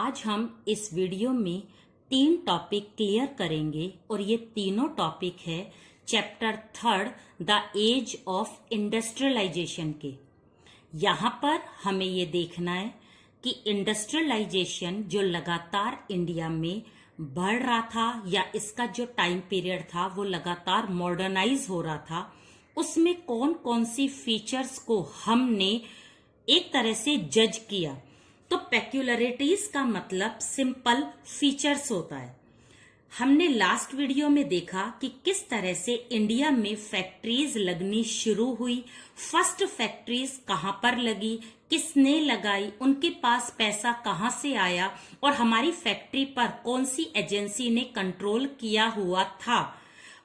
आज हम इस वीडियो में 3 टॉपिक क्लियर करेंगे और ये तीनों टॉपिक है chapter 3 the age of industrialisation के। यहाँ पर हमें ये देखना है कि इंडस्ट्रियलाइजेशन जो लगातार इंडिया में बढ़ रहा था या इसका जो टाइम पीरियड था वो लगातार मॉडर्नाइज हो रहा था, उसमें कौन कौन सी फीचर्स को हमने एक तरह से जज किया। तो पेक्यूलरिटीज का मतलब सिंपल फीचर्स होता है। हमने लास्ट वीडियो में देखा कि किस तरह से इंडिया में फैक्ट्रीज लगनी शुरू हुई, फर्स्ट फैक्ट्रीज कहां पर लगी, किसने लगाई, उनके पास पैसा कहां से आया और हमारी फैक्ट्री पर कौन सी एजेंसी ने कंट्रोल किया हुआ था।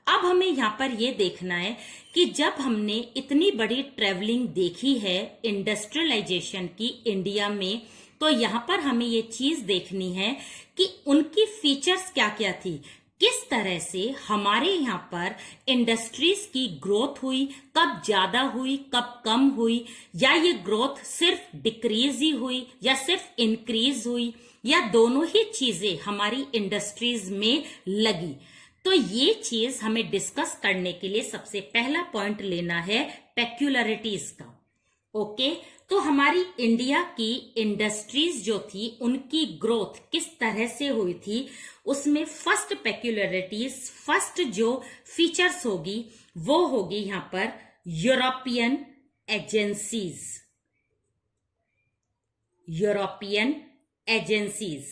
अब हमें यहाँ पर ये देखना है कि जब हमने इतनी बड़ी ट्रेवलिंग देखी है इंडस्ट्रियलाइजेशन की इंडिया में, तो यहाँ पर हमें ये चीज देखनी है कि उनकी फीचर्स क्या क्या थी, किस तरह से हमारे यहाँ पर इंडस्ट्रीज की ग्रोथ हुई, कब ज्यादा हुई, कब कम हुई, या ये ग्रोथ सिर्फ डिक्रीज ही हुई या सिर्फ इंक्रीज हुई या दोनों ही चीजें हमारी इंडस्ट्रीज में लगी। तो ये चीज हमें डिस्कस करने के लिए सबसे पहला पॉइंट लेना है पेक्यूलरिटीज का। ओके, तो हमारी इंडिया की इंडस्ट्रीज जो थी उनकी ग्रोथ किस तरह से हुई थी, उसमें फर्स्ट पेक्यूलरिटीज, फर्स्ट जो फीचर्स होगी वो होगी यहां पर European agencies. European agencies,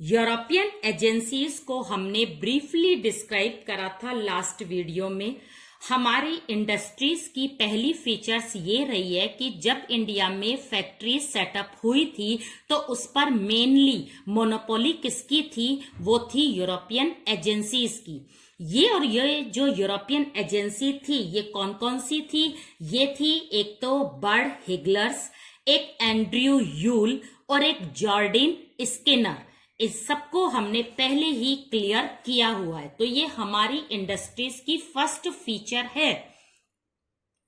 European agencies को हमने ब्रीफली डिस्क्राइब करा था लास्ट वीडियो में। हमारी इंडस्ट्रीज की पहली फीचर्स ये रही है कि जब इंडिया में फैक्ट्री सेटअप हुई थी तो उस पर मेनली मोनोपोली किसकी थी, वो थी यूरोपियन एजेंसीज की। ये जो यूरोपियन एजेंसी थी ये कौन कौन सी थी, ये थी एक तो बर्ड हिगलर्स, एक एंड्रयू यूल और एक जॉर्डिन स्किनर। इस सबको हमने पहले ही क्लियर किया हुआ है। तो ये हमारी इंडस्ट्रीज की फर्स्ट फीचर है,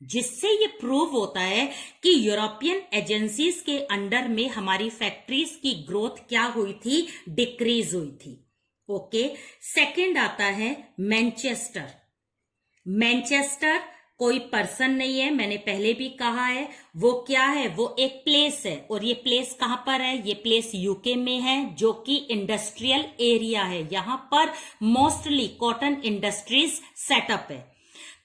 जिससे ये प्रूव होता है कि यूरोपियन एजेंसीज के अंडर में हमारी फैक्ट्रीज की ग्रोथ क्या हुई थी, डिक्रीज हुई थी। ओके, सेकंड आता है मैनचेस्टर। मैनचेस्टर कोई पर्सन नहीं है, मैंने पहले भी कहा है। वो क्या है, वो एक प्लेस है। और ये प्लेस कहां पर है, ये प्लेस यूके में है, जो कि इंडस्ट्रियल एरिया है। यहां पर मोस्टली कॉटन इंडस्ट्रीज सेटअप है।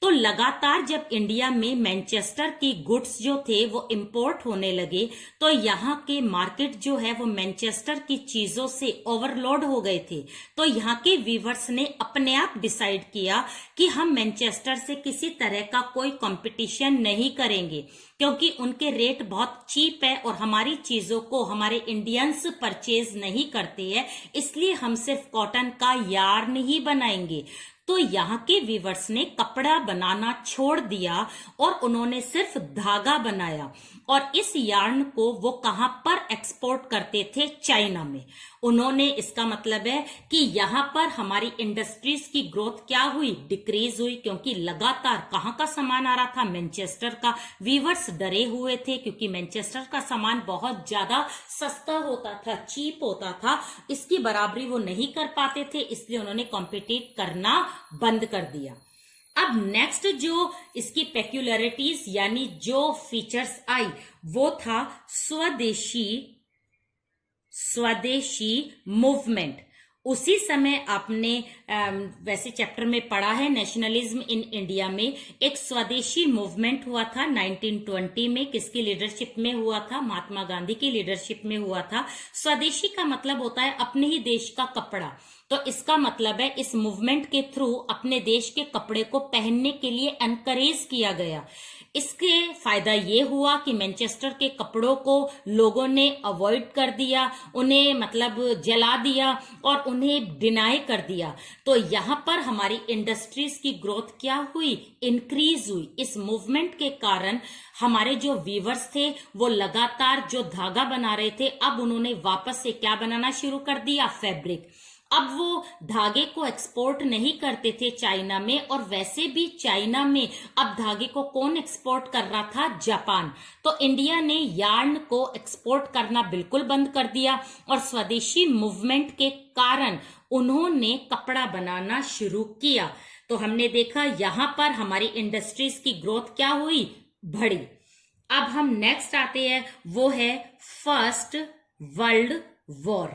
तो लगातार जब इंडिया में मैनचेस्टर की गुड्स जो थे वो इंपोर्ट होने लगे, तो यहाँ के मार्केट जो है वो मैनचेस्टर की चीजों से ओवरलोड हो गए थे। तो यहाँ के वीवर्स ने अपने आप डिसाइड किया कि हम मैनचेस्टर से किसी तरह का कोई कंपटीशन नहीं करेंगे, क्योंकि उनके रेट बहुत चीप है और हमारी चीजों को हमारे इंडियंस परचेज नहीं करते हैं, इसलिए हम सिर्फ कॉटन का यार्न ही बनाएंगे। तो यहाँ के वीवर्स ने कपड़ा बनाना छोड़ दिया और उन्होंने सिर्फ धागा बनाया, और इस यार्न को वो कहां पर एक्सपोर्ट करते थे, चाइना में। उन्होंने, इसका मतलब है कि यहाँ पर हमारी इंडस्ट्रीज की ग्रोथ क्या हुई, डिक्रीज हुई, क्योंकि लगातार कहां का सामान आ रहा था, मैनचेस्टर का। वीवर्स डरे हुए थे क्योंकि मैनचेस्टर का सामान बहुत ज्यादा सस्ता होता था, चीप होता था, इसकी बराबरी वो नहीं कर पाते थे, इसलिए उन्होंने कॉम्पिटिट करना बंद कर दिया। अब नेक्स्ट जो इसकी पेक्यूलरिटीज यानी जो फीचर्स आई वो था स्वदेशी मूवमेंट। उसी समय आपने वैसे चैप्टर में पढ़ा है, नेशनलिज्म इन इंडिया में एक स्वदेशी मूवमेंट हुआ था 1920 में। किसकी लीडरशिप में हुआ था, महात्मा गांधी की लीडरशिप में हुआ था। स्वदेशी का मतलब होता है अपने ही देश का कपड़ा। तो इसका मतलब है इस मूवमेंट के थ्रू अपने देश के कपड़े को पहनने के लिए एनकरेज किया गया। इसके फायदा ये हुआ कि मैनचेस्टर के कपड़ों को लोगों ने अवॉइड कर दिया, उन्हें मतलब जला दिया और उन्हें डिनाई कर दिया। तो यहाँ पर हमारी इंडस्ट्रीज की ग्रोथ क्या हुई, इंक्रीज हुई। इस मूवमेंट के कारण हमारे जो वीवर्स थे वो लगातार जो धागा बना रहे थे, अब उन्होंने वापस से क्या बनाना शुरू कर दिया, फैब्रिक। अब वो धागे को एक्सपोर्ट नहीं करते थे चाइना में, और वैसे भी चाइना में अब धागे को कौन एक्सपोर्ट कर रहा था? जापान। तो इंडिया ने यार्न को एक्सपोर्ट करना बिल्कुल बंद कर दिया, और स्वदेशी मूवमेंट के कारण उन्होंने कपड़ा बनाना शुरू किया। तो हमने देखा यहां पर हमारी इंडस्ट्रीज की ग्रोथ क्या हुई? बढ़ी। अब हम नेक्स्ट आते हैं, वो है first world war.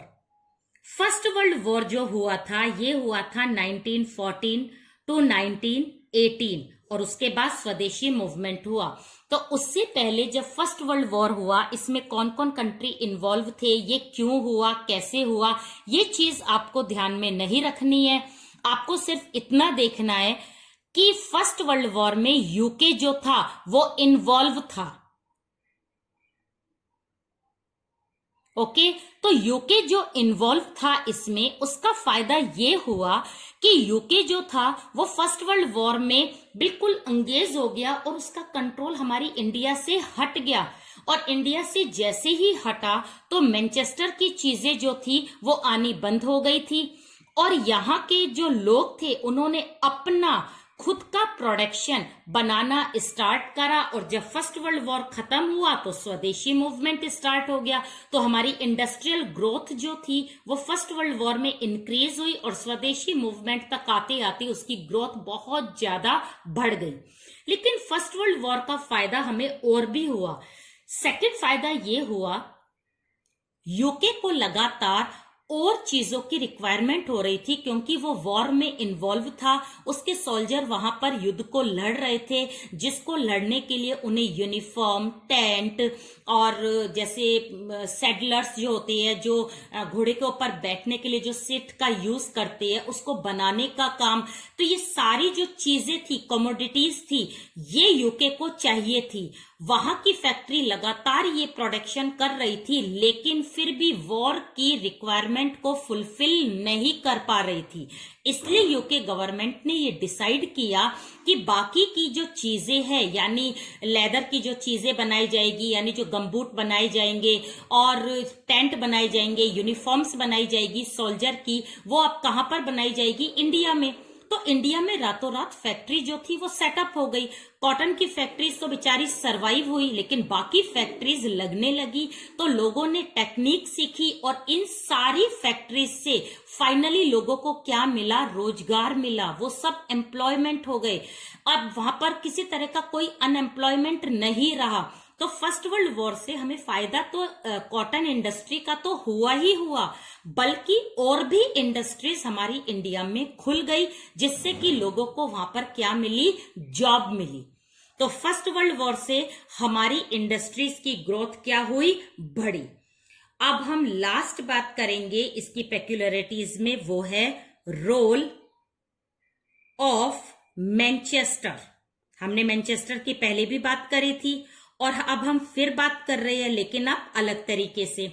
First world war जो हुआ था, ये हुआ था 1914 टू 1918, और उसके बाद स्वदेशी मूवमेंट हुआ। तो उससे पहले जब फर्स्ट वर्ल्ड वॉर हुआ, इसमें कौन कौन कंट्री इन्वॉल्व थे, ये क्यों हुआ, कैसे हुआ, ये चीज आपको ध्यान में नहीं रखनी है। आपको सिर्फ इतना देखना है कि फर्स्ट वर्ल्ड वॉर में यूके जो था वो इन्वॉल्व था। ओके, तो यूके जो इन्वॉल्व था इसमें, उसका फायदा ये हुआ कि यूके जो था वो फर्स्ट वर्ल्ड वॉर में बिल्कुल एंगेज हो गया, और उसका कंट्रोल हमारी इंडिया से हट गया। और इंडिया से जैसे ही हटा तो मैनचेस्टर की चीजें जो थी वो आनी बंद हो गई थी, और यहाँ के जो लोग थे उन्होंने अपना खुद का प्रोडक्शन बनाना स्टार्ट करा। और जब फर्स्ट वर्ल्ड वॉर खत्म हुआ तो स्वदेशी मूवमेंट स्टार्ट हो गया। तो हमारी इंडस्ट्रियल ग्रोथ जो थी वो फर्स्ट वर्ल्ड वॉर में इंक्रीज हुई, और स्वदेशी मूवमेंट तक आते आते उसकी ग्रोथ बहुत ज्यादा बढ़ गई। लेकिन फर्स्ट वर्ल्ड वॉर का फायदा हमें और भी हुआ। सेकंड फायदा ये हुआ, यूके को लगातार और चीजों की रिक्वायरमेंट हो रही थी, क्योंकि वो वॉर में इन्वॉल्व था। उसके सोल्जर वहां पर युद्ध को लड़ रहे थे, जिसको लड़ने के लिए उन्हें यूनिफॉर्म, टेंट, और जैसे सेडलर्स जो होते हैं, जो घोड़े के ऊपर बैठने के लिए जो सीट का यूज करते हैं, उसको बनाने का काम। तो ये सारी जो चीजें थी, कमोडिटीज थी, ये यूके को चाहिए थी। वहां की फैक्ट्री लगातार ये प्रोडक्शन कर रही थी, लेकिन फिर भी वॉर की रिक्वायरमेंट को फुलफिल नहीं कर पा रही थी। इसलिए यूके गवर्नमेंट ने ये डिसाइड किया कि बाकी की जो चीजें हैं, यानी लेदर की जो चीजें बनाई जाएगी, यानी जो गमबूट बनाए जाएंगे और टेंट बनाए जाएंगे, यूनिफॉर्म्स बनाई जाएगी सोल्जर की, वो अब कहां पर बनाई जाएगी? इंडिया में। तो इंडिया में रातों रात फैक्ट्री जो थी वो सेटअप हो गई। कॉटन की फैक्ट्रीज तो बेचारी सरवाइव हुई, लेकिन बाकी फैक्ट्रीज लगने लगी। तो लोगों ने टेक्निक सीखी, और इन सारी फैक्ट्रीज से फाइनली लोगों को क्या मिला? रोजगार मिला। वो सब एम्प्लॉयमेंट हो गए। अब वहां पर किसी तरह का कोई अनएम्प्लॉयमेंट नहीं रहा। तो फर्स्ट वर्ल्ड वॉर से हमें फायदा तो कॉटन इंडस्ट्री का तो हुआ ही हुआ, बल्कि और भी इंडस्ट्रीज हमारी इंडिया में खुल गई, जिससे कि लोगों को वहां पर क्या मिली? जॉब मिली। तो फर्स्ट वर्ल्ड वॉर से हमारी इंडस्ट्रीज की ग्रोथ क्या हुई? बढ़ी। अब हम लास्ट बात करेंगे इसकी पेक्युलरिटीज में, वो है रोल ऑफ मैनचेस्टर। हमने मैनचेस्टर की पहले भी बात करी थी, और अब हम फिर बात कर रहे हैं, लेकिन अब अलग तरीके से।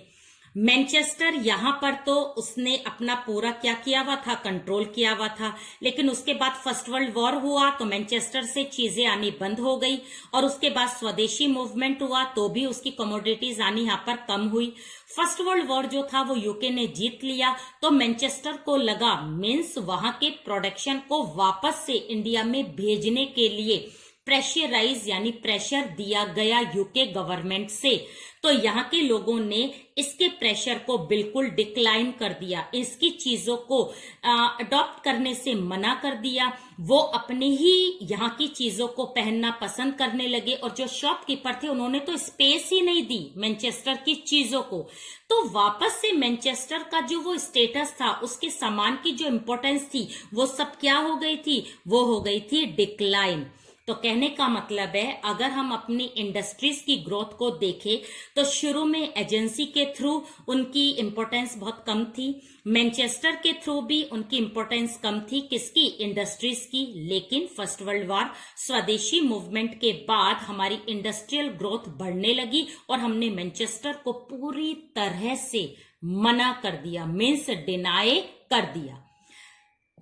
मैनचेस्टर यहां पर तो उसने अपना पूरा क्या किया हुआ था? कंट्रोल किया हुआ था। लेकिन उसके बाद फर्स्ट वर्ल्ड वॉर हुआ तो मैनचेस्टर से चीजें आनी बंद हो गई, और उसके बाद स्वदेशी मूवमेंट हुआ तो भी उसकी कमोडिटीज आनी यहां पर कम हुई। फर्स्ट वर्ल्ड वॉर जो था वो यूके ने जीत लिया, तो मैनचेस्टर को लगा, मीन्स वहां के प्रोडक्शन को वापस से इंडिया में भेजने के लिए प्रेशराइज यानी प्रेशर दिया गया यूके गवर्नमेंट से। तो यहाँ के लोगों ने इसके प्रेशर को बिल्कुल डिक्लाइन कर दिया, इसकी चीजों को अडॉप्ट करने से मना कर दिया। वो अपने ही यहाँ की चीजों को पहनना पसंद करने लगे, और जो शॉपकीपर थे उन्होंने तो स्पेस ही नहीं दी मैनचेस्टर की चीजों को। तो वापस से मैनचेस्टर का जो वो स्टेटस था, उसके सामान की जो इंपॉर्टेंस थी, वो सब क्या हो गई थी? वो हो गई थी डिक्लाइन। तो कहने का मतलब है, अगर हम अपनी इंडस्ट्रीज की ग्रोथ को देखें तो शुरू में एजेंसी के थ्रू उनकी इंपॉर्टेंस बहुत कम थी, मैनचेस्टर के थ्रू भी उनकी इंपॉर्टेंस कम थी, किसकी? इंडस्ट्रीज की। लेकिन फर्स्ट वर्ल्ड वॉर, स्वदेशी मूवमेंट के बाद हमारी इंडस्ट्रियल ग्रोथ बढ़ने लगी, और हमने मैनचेस्टर को पूरी तरह से मना कर दिया, मीन्स डिनाई कर दिया।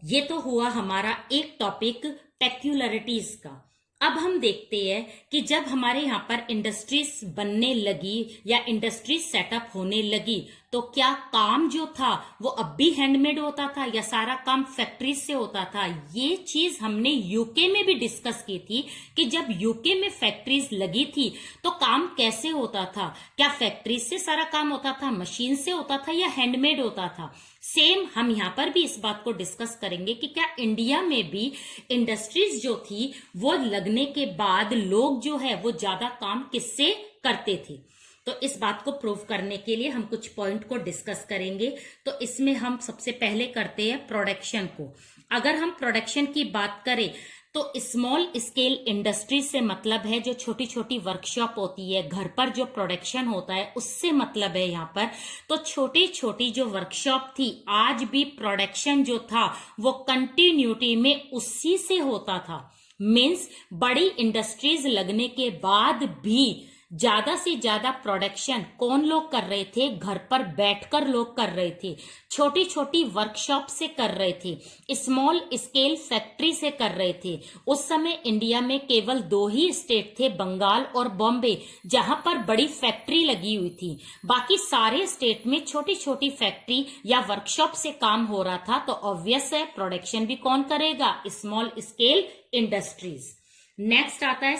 ये तो हुआ हमारा एक टॉपिक पेक्युलरिटीज का। अब हम देखते हैं कि जब हमारे यहाँ पर इंडस्ट्रीज बनने लगी या इंडस्ट्रीज सेटअप होने लगी, तो क्या काम जो था वो अब भी हैंडमेड होता था या सारा काम फैक्ट्रीज से होता था? ये चीज हमने यूके में भी डिस्कस की थी कि जब यूके में फैक्ट्रीज लगी थी तो काम कैसे होता था, क्या फैक्ट्रीज से सारा काम होता था, मशीन से होता था या हैंडमेड होता था? सेम हम यहां पर भी इस बात को डिस्कस करेंगे कि क्या इंडिया में भी इंडस्ट्रीज जो थी वो लगने के बाद लोग जो है वो ज्यादा काम किससे करते थे। तो इस बात को प्रूव करने के लिए हम कुछ पॉइंट को डिस्कस करेंगे। तो इसमें हम सबसे पहले करते हैं प्रोडक्शन को। अगर हम प्रोडक्शन की बात करें तो स्मॉल स्केल इंडस्ट्री से मतलब है जो छोटी छोटी वर्कशॉप होती है, घर पर जो प्रोडक्शन होता है उससे मतलब है यहाँ पर। तो छोटी छोटी जो वर्कशॉप थी, आज भी प्रोडक्शन जो था वो कंटिन्यूटी में उसी से होता था। मीन्स बड़ी इंडस्ट्रीज लगने के बाद भी ज्यादा से ज्यादा प्रोडक्शन कौन लोग कर रहे थे? घर पर बैठकर लोग कर रहे थे, छोटी छोटी वर्कशॉप से कर रहे थे, स्मॉल स्केल फैक्ट्री से कर रहे थे। उस समय इंडिया में केवल 2 ही स्टेट थे, बंगाल और बॉम्बे, जहां पर बड़ी फैक्ट्री लगी हुई थी। बाकी सारे स्टेट में छोटी छोटी फैक्ट्री या वर्कशॉप से काम हो रहा था। तो ऑब्वियस है प्रोडक्शन भी कौन करेगा? Small scale industries. नेक्स्ट आता है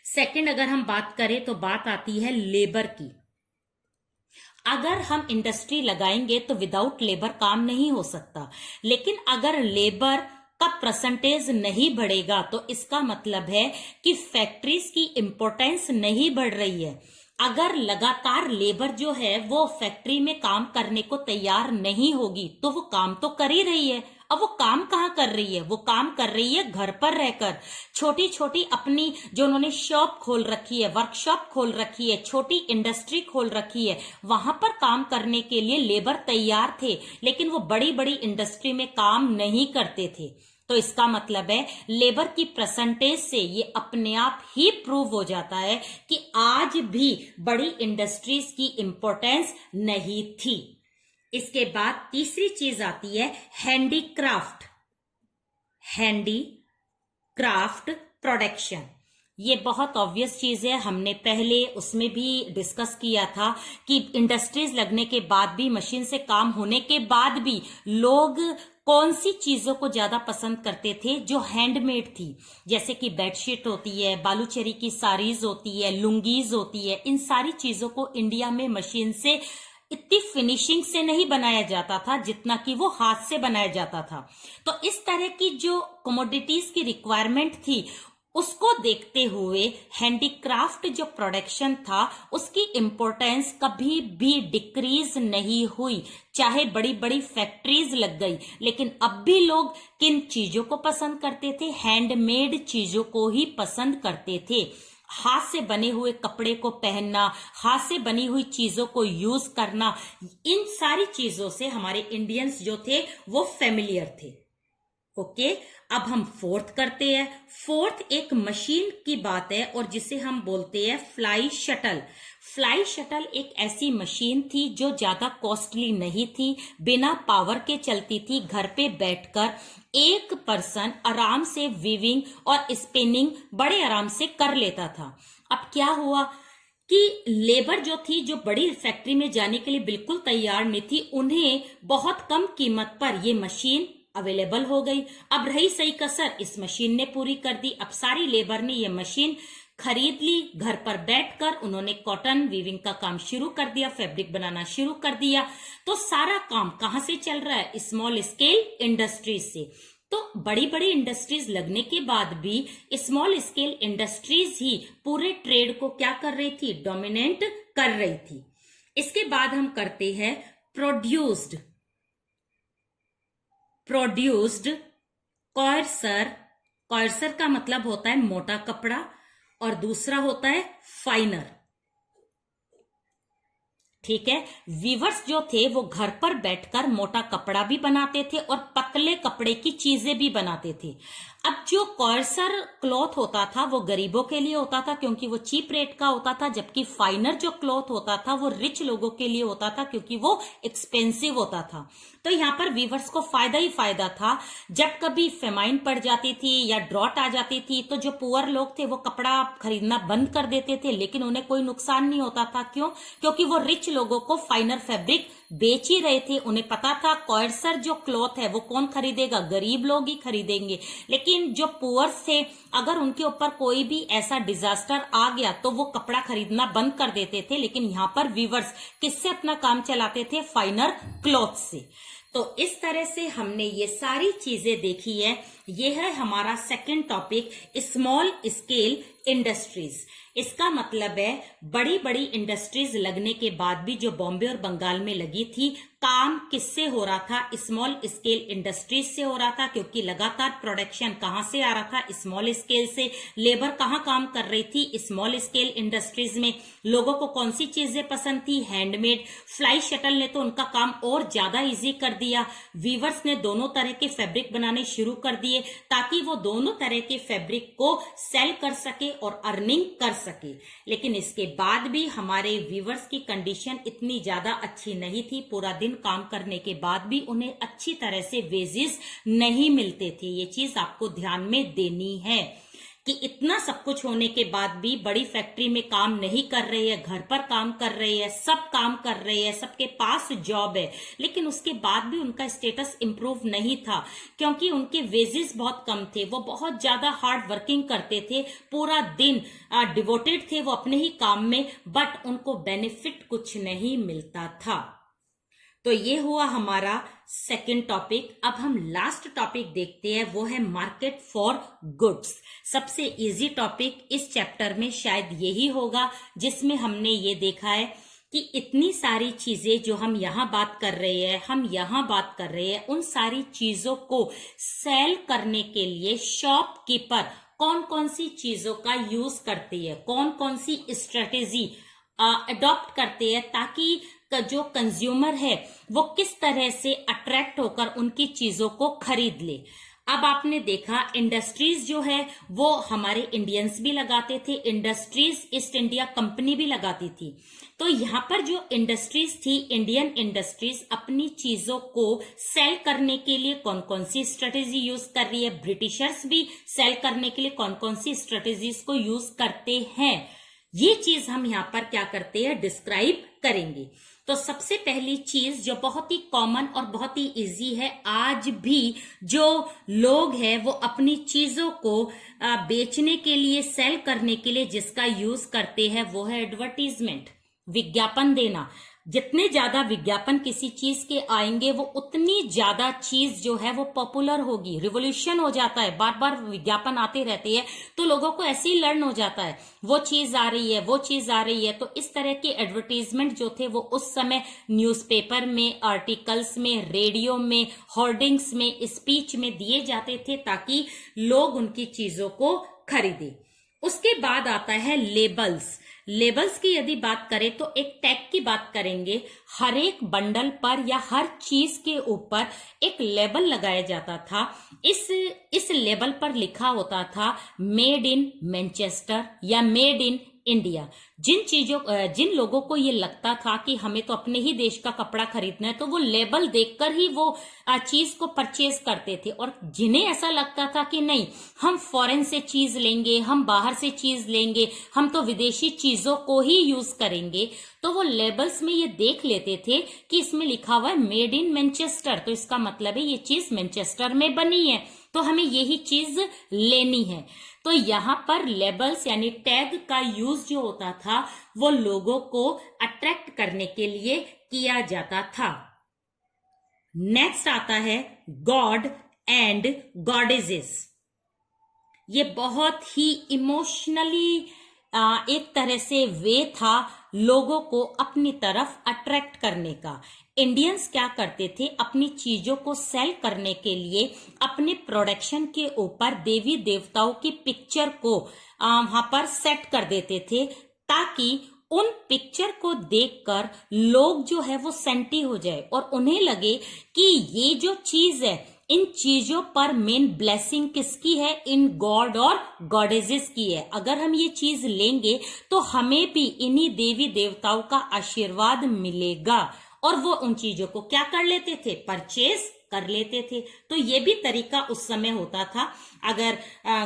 सेकंड अगर हम बात करें तो बात आती है लेबर की। अगर हम इंडस्ट्री लगाएंगे तो विदाउट लेबर काम नहीं हो सकता, लेकिन अगर लेबर का परसेंटेज नहीं बढ़ेगा तो इसका मतलब है कि फैक्ट्रीज की इंपॉर्टेंस नहीं बढ़ रही है। अगर लगातार लेबर जो है वो फैक्ट्री में काम करने को तैयार नहीं होगी तो वो काम तो कर ही रही है। अब वो काम कहाँ कर रही है? वो काम कर रही है घर पर रहकर। छोटी छोटी अपनी जो उन्होंने शॉप खोल रखी है, वर्कशॉप खोल रखी है, छोटी इंडस्ट्री खोल रखी है, वहां पर काम करने के लिए लेबर तैयार थे, लेकिन वो बड़ी बड़ी इंडस्ट्री में काम नहीं करते थे। तो इसका मतलब है लेबर की परसेंटेज से ये अपने आप ही प्रूव हो जाता है कि आज भी बड़ी इंडस्ट्रीज की इंपॉर्टेंस नहीं थी। इसके बाद तीसरी चीज आती है हैंडीक्राफ्ट प्रोडक्शन। ये बहुत ऑब्वियस चीज है, हमने पहले उसमें भी डिस्कस किया था कि इंडस्ट्रीज लगने के बाद भी, मशीन से काम होने के बाद भी लोग कौन सी चीजों को ज्यादा पसंद करते थे? जो हैंडमेड थी, जैसे कि बेडशीट होती है, बालूचरी की साड़ीज होती है, लुंगीज होती है। इन सारी चीजों को इंडिया में मशीन से इतनी फिनिशिंग से नहीं बनाया जाता था जितना कि वो हाथ से बनाया जाता था। तो इस तरह की जो कमोडिटीज की रिक्वायरमेंट थी उसको देखते हुए हैंडीक्राफ्ट जो प्रोडक्शन था उसकी इंपॉर्टेंस कभी भी डिक्रीज नहीं हुई, चाहे बड़ी बड़ी फैक्ट्रीज लग गई। लेकिन अब भी लोग किन चीजों को पसंद करते थे? हैंडमेड चीजों को ही पसंद करते थे। हाथ से बने हुए कपड़े को पहनना, हाथ से बनी हुई चीजों को यूज करना, इन सारी चीजों से हमारे इंडियंस जो थे वो फेमिलियर थे। ओके, अब हम फोर्थ करते हैं। फोर्थ एक मशीन की बात है और जिसे हम बोलते हैं फ्लाई शटल। फ्लाई शटल एक ऐसी मशीन थी जो ज्यादा कॉस्टली नहीं थी, बिना पावर के चलती थी। घर पे बैठकर एक पर्सन आराम से वीविंग और स्पिनिंग बड़े आराम से कर लेता था। अब क्या हुआ कि लेबर जो थी, जो बड़ी फैक्ट्री में जाने के लिए बिल्कुल तैयार नहीं थी, उन्हें बहुत कम कीमत पर ये मशीन अवेलेबल हो गई। अब रही सही कसर, इस मशीन ने पूरी कर दी। अब सारी लेबर ने ये मशीन खरीद ली, घर पर बैठकर उन्होंने कॉटन वीविंग का काम शुरू कर दिया, फैब्रिक बनाना शुरू कर दिया। तो सारा काम कहां से चल रहा है? स्मॉल स्केल इंडस्ट्रीज से। तो बड़ी बड़ी इंडस्ट्रीज लगने के बाद भी स्मॉल स्केल इंडस्ट्रीज ही पूरे ट्रेड को क्या कर रही थी? डोमिनेट कर रही थी। इसके बाद हम करते हैं प्रोड्यूस्ड कॉर्सर का मतलब होता है मोटा कपड़ा और दूसरा होता है फाइनर। ठीक है, वीवर्स जो थे वो घर पर बैठकर मोटा कपड़ा भी बनाते थे और पतले कपड़े की चीजें भी बनाते थे। अब जो कॉर्सर क्लॉथ होता था वो गरीबों के लिए होता था क्योंकि वो चीप रेट का होता था, जबकि फाइनर जो क्लॉथ होता था वो रिच लोगों के लिए होता था क्योंकि वो एक्सपेंसिव होता था। तो यहाँ पर वीवर्स को फायदा ही फायदा था। जब कभी फेमाइन पड़ जाती थी या ड्रॉट आ जाती थी तो जो पुअर लोग थे वो कपड़ा खरीदना बंद कर देते थे, लेकिन उन्हें कोई नुकसान नहीं होता था। क्यों? क्योंकि वो रिच लोगों को फाइनर फैब्रिक बेच ही रहे थे। उन्हें पता था कॉर्सर जो क्लॉथ है वो कौन खरीदेगा, गरीब लोग ही खरीदेंगे। लेकिन जो पुअर्स थे, अगर उनके ऊपर कोई भी ऐसा डिजास्टर आ गया तो वो कपड़ा खरीदना बंद कर देते थे। लेकिन यहाँ पर वीवर्स किससे अपना काम चलाते थे? फाइनर क्लॉथ से। तो इस तरह से हमने ये सारी चीजें देखी है। ये है हमारा second topic, small scale industries. इसका मतलब है बड़ी बड़ी इंडस्ट्रीज लगने के बाद भी जो बॉम्बे और बंगाल में लगी थी, काम किससे हो रहा था? स्मॉल स्केल इंडस्ट्रीज से हो रहा था, क्योंकि लगातार प्रोडक्शन कहां से आ रहा था? स्मॉल स्केल से। लेबर कहां काम कर रही थी? स्मॉल स्केल इंडस्ट्रीज में। लोगों को कौन सी चीजें पसंद थी? हैंडमेड। फ्लाई शटल ने तो उनका काम और ज्यादा इजी कर दिया। वीवर्स ने दोनों तरह के फैब्रिक बनाने शुरू कर दिए ताकि वो दोनों तरह के फैब्रिक को सेल कर सके और अर्निंग कर सके। लेकिन इसके बाद भी हमारे वीवर्स की कंडीशन इतनी ज्यादा अच्छी नहीं थी। पूरा दिन काम करने के बाद भी उन्हें अच्छी तरह से वेजेस नहीं मिलते थे। ये चीज आपको ध्यान में देनी है कि इतना सब कुछ होने के बाद भी बड़ी फैक्ट्री में काम नहीं कर रही है, घर पर काम कर रही है, सब काम कर रही है, सबके पास जॉब है, लेकिन उसके बाद भी उनका स्टेटस इंप्रूव नहीं था क्योंकि उनके वेजेस बहुत कम थे। वो बहुत ज्यादा हार्ड वर्किंग करते थे, पूरा दिन डिवोटेड थे वो अपने ही काम में, बट उनको बेनिफिट कुछ नहीं मिलता था। तो ये हुआ हमारा सेकंड टॉपिक। अब हम लास्ट टॉपिक देखते हैं, वो है मार्केट फॉर गुड्स। सबसे इजी टॉपिक इस चैप्टर में शायद यही होगा जिसमें हमने ये देखा है कि इतनी सारी चीजें जो हम यहाँ बात कर रहे हैं, उन सारी चीजों को सेल करने के लिए शॉपकीपर कौन कौन सी चीजों का यूज करती है, कौन कौन सी स्ट्रेटेजी अडॉप्ट करते हैं ताकि जो कंज्यूमर है वो किस तरह से अट्रैक्ट होकर उनकी चीजों को खरीद ले। अब आपने देखा इंडस्ट्रीज जो है वो हमारे इंडियंस भी लगाते थे, इंडस्ट्रीज ईस्ट इंडिया कंपनी भी लगाती थी। तो यहाँ पर जो इंडस्ट्रीज थी, इंडियन इंडस्ट्रीज अपनी चीजों को सेल करने के लिए कौन कौन सी स्ट्रेटेजी यूज कर रही है, ब्रिटिशर्स भी सेल करने के लिए कौन कौन सी स्ट्रेटेजीज को यूज करते हैं, ये चीज हम यहाँ पर क्या करते हैं, डिस्क्राइब करेंगे। तो सबसे पहली चीज जो बहुत ही कॉमन और बहुत ही इजी है, आज भी जो लोग हैं वो अपनी चीजों को बेचने के लिए, सेल करने के लिए जिसका यूज करते हैं वो है एडवर्टीजमेंट, विज्ञापन देना। जितने ज्यादा विज्ञापन किसी चीज के आएंगे वो उतनी ज्यादा चीज जो है वो पॉपुलर होगी, रिवोल्यूशन हो जाता है। बार बार विज्ञापन आते रहते हैं तो लोगों को ऐसे ही लर्न हो जाता है, वो चीज आ रही है, वो चीज आ रही है। तो इस तरह के एडवर्टीजमेंट जो थे वो उस समय न्यूज़पेपर में, आर्टिकल्स में, रेडियो में, होर्डिंग्स में, स्पीच में दिए जाते थे ताकि लोग उनकी चीजों को खरीदें। उसके बाद आता है लेबल्स। लेबल्स की यदि बात करें तो एक टैग की बात करेंगे। हर एक बंडल पर या हर चीज के ऊपर एक लेबल लगाया जाता था। इस लेबल पर लिखा होता था मेड इन मैनचेस्टर या मेड इन इंडिया। जिन लोगों को ये लगता था कि हमें तो अपने ही देश का कपड़ा खरीदना है तो वो लेबल देखकर ही वो चीज को परचेज करते थे, और जिन्हें ऐसा लगता था कि नहीं हम फॉरेन से चीज लेंगे, हम बाहर से चीज लेंगे, हम तो विदेशी चीजों को ही यूज करेंगे, तो वो लेबल्स में ये देख लेते थे कि इसमें लिखा हुआ है मेड इन मैनचेस्टर, तो इसका मतलब है ये चीज मैनचेस्टर में बनी है, तो हमें यही चीज लेनी है। तो यहाँ पर लेबल्स यानी टैग का यूज जो होता था वो लोगों को अट्रैक्ट करने के लिए किया जाता था। नेक्स्ट आता है गॉड एंड गॉडेजेस। ये बहुत ही इमोशनली एक तरह से वे था लोगों को अपनी तरफ अट्रैक्ट करने का। इंडियंस क्या करते थे, अपनी चीजों को सेल करने के लिए अपने प्रोडक्शन के ऊपर देवी देवताओं की पिक्चर को वहां पर सेट कर देते थे ताकि उन पिक्चर को देखकर लोग जो है वो सेंटी हो जाए और उन्हें लगे कि ये जो चीज है इन चीजों पर मेन ब्लेसिंग किसकी है? इन गॉड और गॉडेजेस की है। अगर हम ये चीज लेंगे तो हमें भी इन्हीं देवी देवताओं का आशीर्वाद मिलेगा। और वो उन चीजों को क्या कर लेते थे? परचेज कर लेते थे। तो ये भी तरीका उस समय होता था। अगर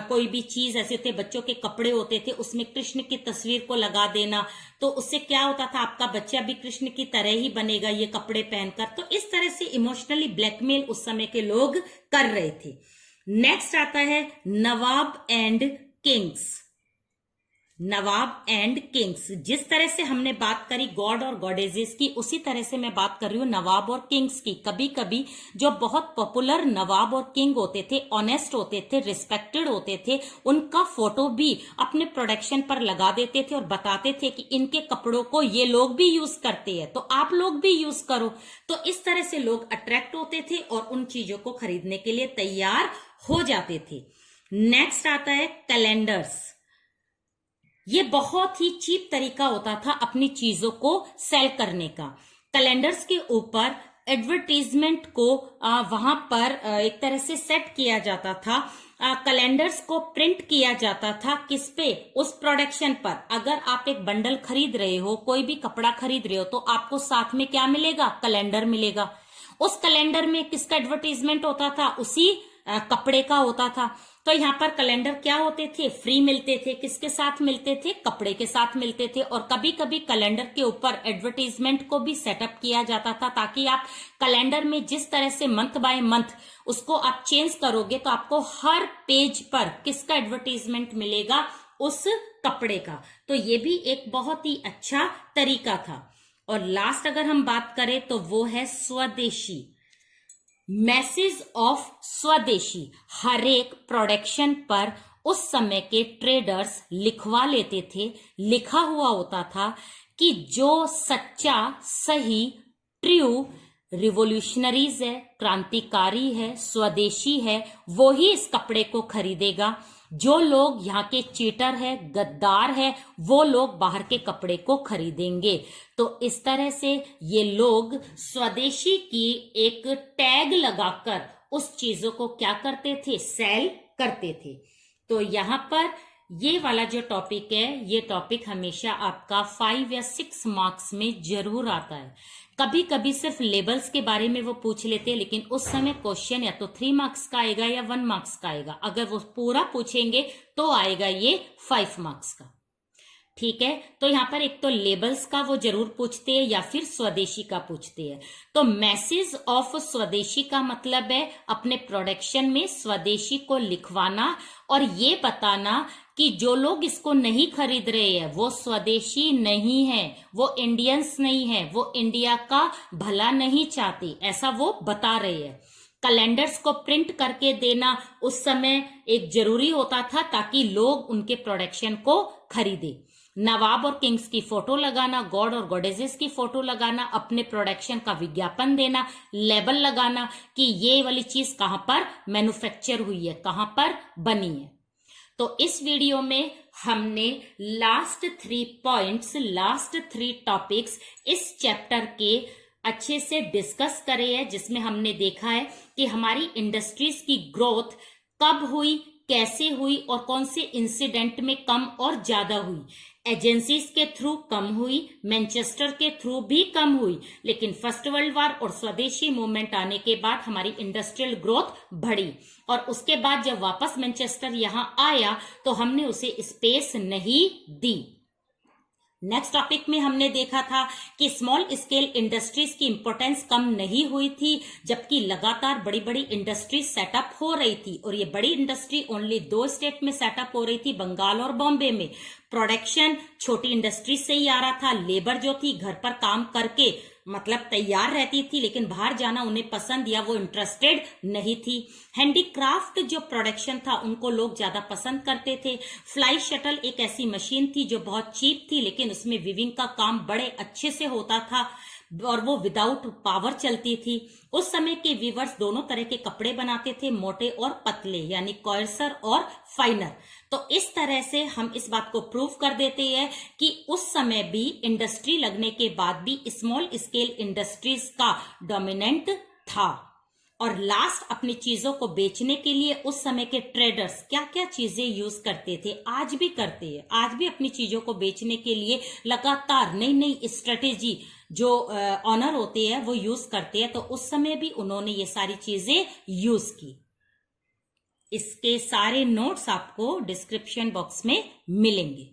कोई भी चीज ऐसे थे, बच्चों के कपड़े होते थे, उसमें कृष्ण की तस्वीर को लगा देना, तो उससे क्या होता था? आपका बच्चा भी कृष्ण की तरह ही बनेगा ये कपड़े पहनकर। तो इस तरह से इमोशनली ब्लैकमेल उस समय के लोग कर रहे थे। नेक्स्ट आता है nawab and kings. Nawab and kings, जिस तरह से हमने बात करी गॉड और गॉडेजेस की, उसी तरह से मैं बात कर रही हूँ नवाब और किंग्स की। कभी कभी जो बहुत पॉपुलर नवाब और किंग होते थे, ऑनेस्ट होते थे, रिस्पेक्टेड होते थे, उनका फोटो भी अपने प्रोडक्शन पर लगा देते थे और बताते थे कि इनके कपड़ों को ये लोग भी यूज करते हैं, तो आप लोग भी यूज करो। तो इस तरह से लोग अट्रैक्ट होते थे और उन चीजों को खरीदने के लिए तैयार हो जाते थे। नेक्स्ट आता है कैलेंडर्स। ये बहुत ही चीप तरीका होता था अपनी चीजों को सेल करने का। कैलेंडर्स के ऊपर एडवर्टीजमेंट को वहां पर एक तरह से सेट किया जाता था। कैलेंडर्स को प्रिंट किया जाता था किस पे? उस प्रोडक्शन पर। अगर आप एक बंडल खरीद रहे हो, कोई भी कपड़ा खरीद रहे हो, तो आपको साथ में क्या मिलेगा? कैलेंडर मिलेगा। उस कैलेंडर में किसका एडवर्टीजमेंट होता था? उसी कपड़े का होता था। तो यहाँ पर कैलेंडर क्या होते थे? फ्री मिलते थे। किसके साथ मिलते थे? कपड़े के साथ मिलते थे। और कभी कभी कैलेंडर के ऊपर एडवर्टीजमेंट को भी सेटअप किया जाता था, ताकि आप कैलेंडर में जिस तरह से मंथ बाय मंथ उसको आप चेंज करोगे तो आपको हर पेज पर किसका एडवर्टीजमेंट मिलेगा? उस कपड़े का। तो ये भी एक बहुत ही अच्छा तरीका था। और लास्ट अगर हम बात करें तो वो है स्वदेशी। मैसेज ऑफ स्वदेशी। हर एक प्रोडक्शन पर उस समय के ट्रेडर्स लिखवा लेते थे। लिखा हुआ होता था कि जो सच्चा, सही, ट्रू, रिवोल्यूशनरीज है, क्रांतिकारी है, स्वदेशी है, वो ही इस कपड़े को खरीदेगा। जो लोग यहाँ के चीटर है, गद्दार है, वो लोग बाहर के कपड़े को खरीदेंगे। तो इस तरह से ये लोग स्वदेशी की एक टैग लगाकर उस चीजों को क्या करते थे? सेल करते थे। तो यहाँ पर ये वाला जो टॉपिक है, ये टॉपिक हमेशा आपका 5 या 6 मार्क्स में जरूर आता है। कभी कभी सिर्फ लेबल्स के बारे में वो पूछ लेते हैं, लेकिन उस समय क्वेश्चन या तो 3 मार्क्स का आएगा या 1 मार्क्स का आएगा। अगर वो पूरा पूछेंगे तो आएगा ये 5 मार्क्स का। ठीक है, तो यहाँ पर एक तो लेबल्स का वो जरूर पूछते हैं या फिर स्वदेशी का पूछते हैं। तो मैसेज ऑफ स्वदेशी का मतलब है अपने प्रोडक्शन में स्वदेशी को लिखवाना और ये बताना कि जो लोग इसको नहीं खरीद रहे हैं वो स्वदेशी नहीं है, वो इंडियंस नहीं है, वो इंडिया का भला नहीं चाहते, ऐसा वो बता रहे हैं। कैलेंडर्स को प्रिंट करके देना उस समय एक जरूरी होता था ताकि लोग उनके प्रोडक्शन को खरीदे। नवाब और किंग्स की फोटो लगाना, गॉड और गॉडेजेस की फोटो लगाना, अपने प्रोडक्शन का विज्ञापन देना, लेबल लगाना कि ये वाली चीज कहां पर मैन्युफैक्चर हुई है, कहां पर बनी है। तो इस वीडियो में हमने लास्ट 3 पॉइंट्स, लास्ट 3 टॉपिक्स इस चैप्टर के अच्छे से डिस्कस करे हैं, जिसमें हमने देखा है कि हमारी इंडस्ट्रीज की ग्रोथ कब हुई, कैसे हुई और कौन से इंसिडेंट में कम और ज्यादा हुई। एजेंसीज के थ्रू कम हुई, मैनचेस्टर के थ्रू भी कम हुई, लेकिन फर्स्ट वर्ल्ड वॉर और स्वदेशी मूवमेंट आने के बाद हमारी इंडस्ट्रियल ग्रोथ बढ़ी। और उसके बाद जब वापस मैनचेस्टर यहां आया तो हमने उसे स्पेस नहीं दी। नेक्स्ट टॉपिक में हमने देखा था कि स्मॉल स्केल इंडस्ट्रीज की इंपॉर्टेंस कम नहीं हुई थी, जबकि लगातार बड़ी बड़ी इंडस्ट्रीज सेटअप हो रही थी। और ये बड़ी इंडस्ट्री ओनली 2 स्टेट में सेटअप हो रही थी, बंगाल और बॉम्बे में। प्रोडक्शन छोटी इंडस्ट्री से ही आ रहा था। लेबर जो थी घर पर काम करके मतलब तैयार रहती थी, लेकिन बाहर जाना उन्हें पसंद या वो इंटरेस्टेड नहीं थी। हैंडीक्राफ्ट जो प्रोडक्शन था उनको लोग ज्यादा पसंद करते थे। फ्लाई शटल एक ऐसी मशीन थी जो बहुत चीप थी, लेकिन उसमें विविंग का काम बड़े अच्छे से होता था और वो विदाउट पावर चलती थी। उस समय के वीवर्स दोनों तरह के कपड़े बनाते थे, मोटे और पतले, यानी कॉयर्सर और फाइनर। तो इस तरह से हम इस बात को प्रूव कर देते हैं कि उस समय भी इंडस्ट्री लगने के बाद भी स्मॉल स्केल इंडस्ट्रीज का डोमिनेंट था। और लास्ट अपनी चीजों को बेचने के लिए उस समय के ट्रेडर्स क्या क्या चीजें यूज करते थे, आज भी करते हैं। आज भी अपनी चीजों को बेचने के लिए लगातार नई नई स्ट्रेटेजी जो ऑनर होते हैं वो यूज करते हैं। तो उस समय भी उन्होंने ये सारी चीजें यूज की। इसके सारे नोट्स आपको डिस्क्रिप्शन बॉक्स में मिलेंगे।